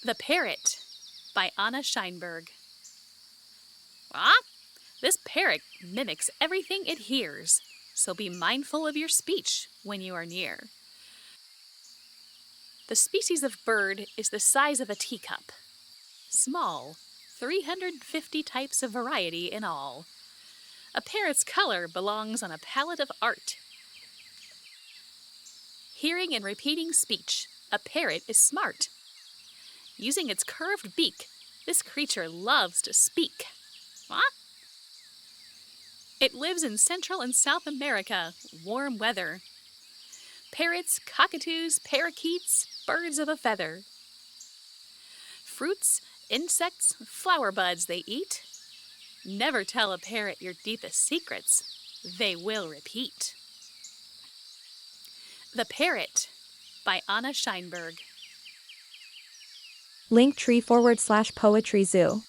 The Parrot by Sheinberg. Ah, this parrot mimics everything it hears, so be mindful of your speech when you are near. The species of bird is the size of a teacup. Small, 350 types of variety in all. A parrot's color belongs on a palette of art. Hearing and repeating speech, a parrot is smart. Using its curved beak, this creature loves to speak. What? It lives in Central and South America, warm weather. Parrots, cockatoos, parakeets, birds of a feather. Fruits, insects, flower buds they eat. Never tell a parrot your deepest secrets. They will repeat. The Parrot by Sheinberg. Linktree/poetry zoo